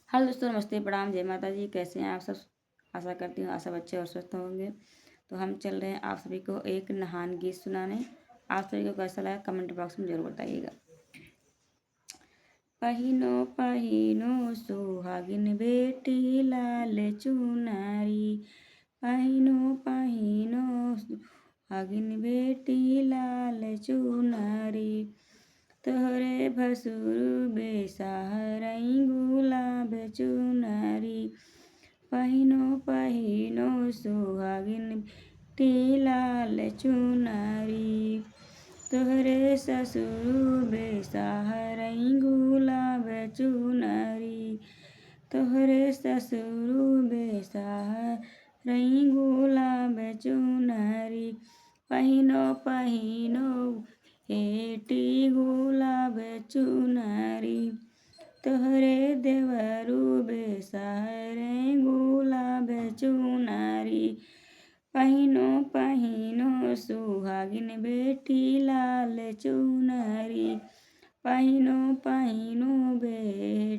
Hello दोस्तों, नमस्ते, प्रणाम, जय माता जी। कैसे हैं आप सब? आशा करती हूँ आप सब अच्छे और स्वस्थ होंगे। तो हम चल रहे हैं आप सभी को एक महान गीत सुनाने। आप सभी को कैसा लगा कमेंट बॉक्स में जरूर बताइएगा। पहिनो पहिनो सुहागिन बेटी लाल चुनारी, पहिनो पहिनो सुहागिन बेटी लाल चुनारी, तोहरे भसुर बेसहरई गुलाब चुनरी, पहिनो पहिनो सुहागिन बेटी लाल चुनरी, तोहरे ससुर बेसहरई गुलाब चुनरी, तोहरे ससुर बेसहरई गुलाब चुनरी, पहिनो पहिनो बेटी गुलाब चुनरी, तोहरे देवरू बेसहरे गुलाब चुनरी, पहिनो पहिनो सुहागिन बेटी लाल चुनरी, पहिनो पहिनो बेटी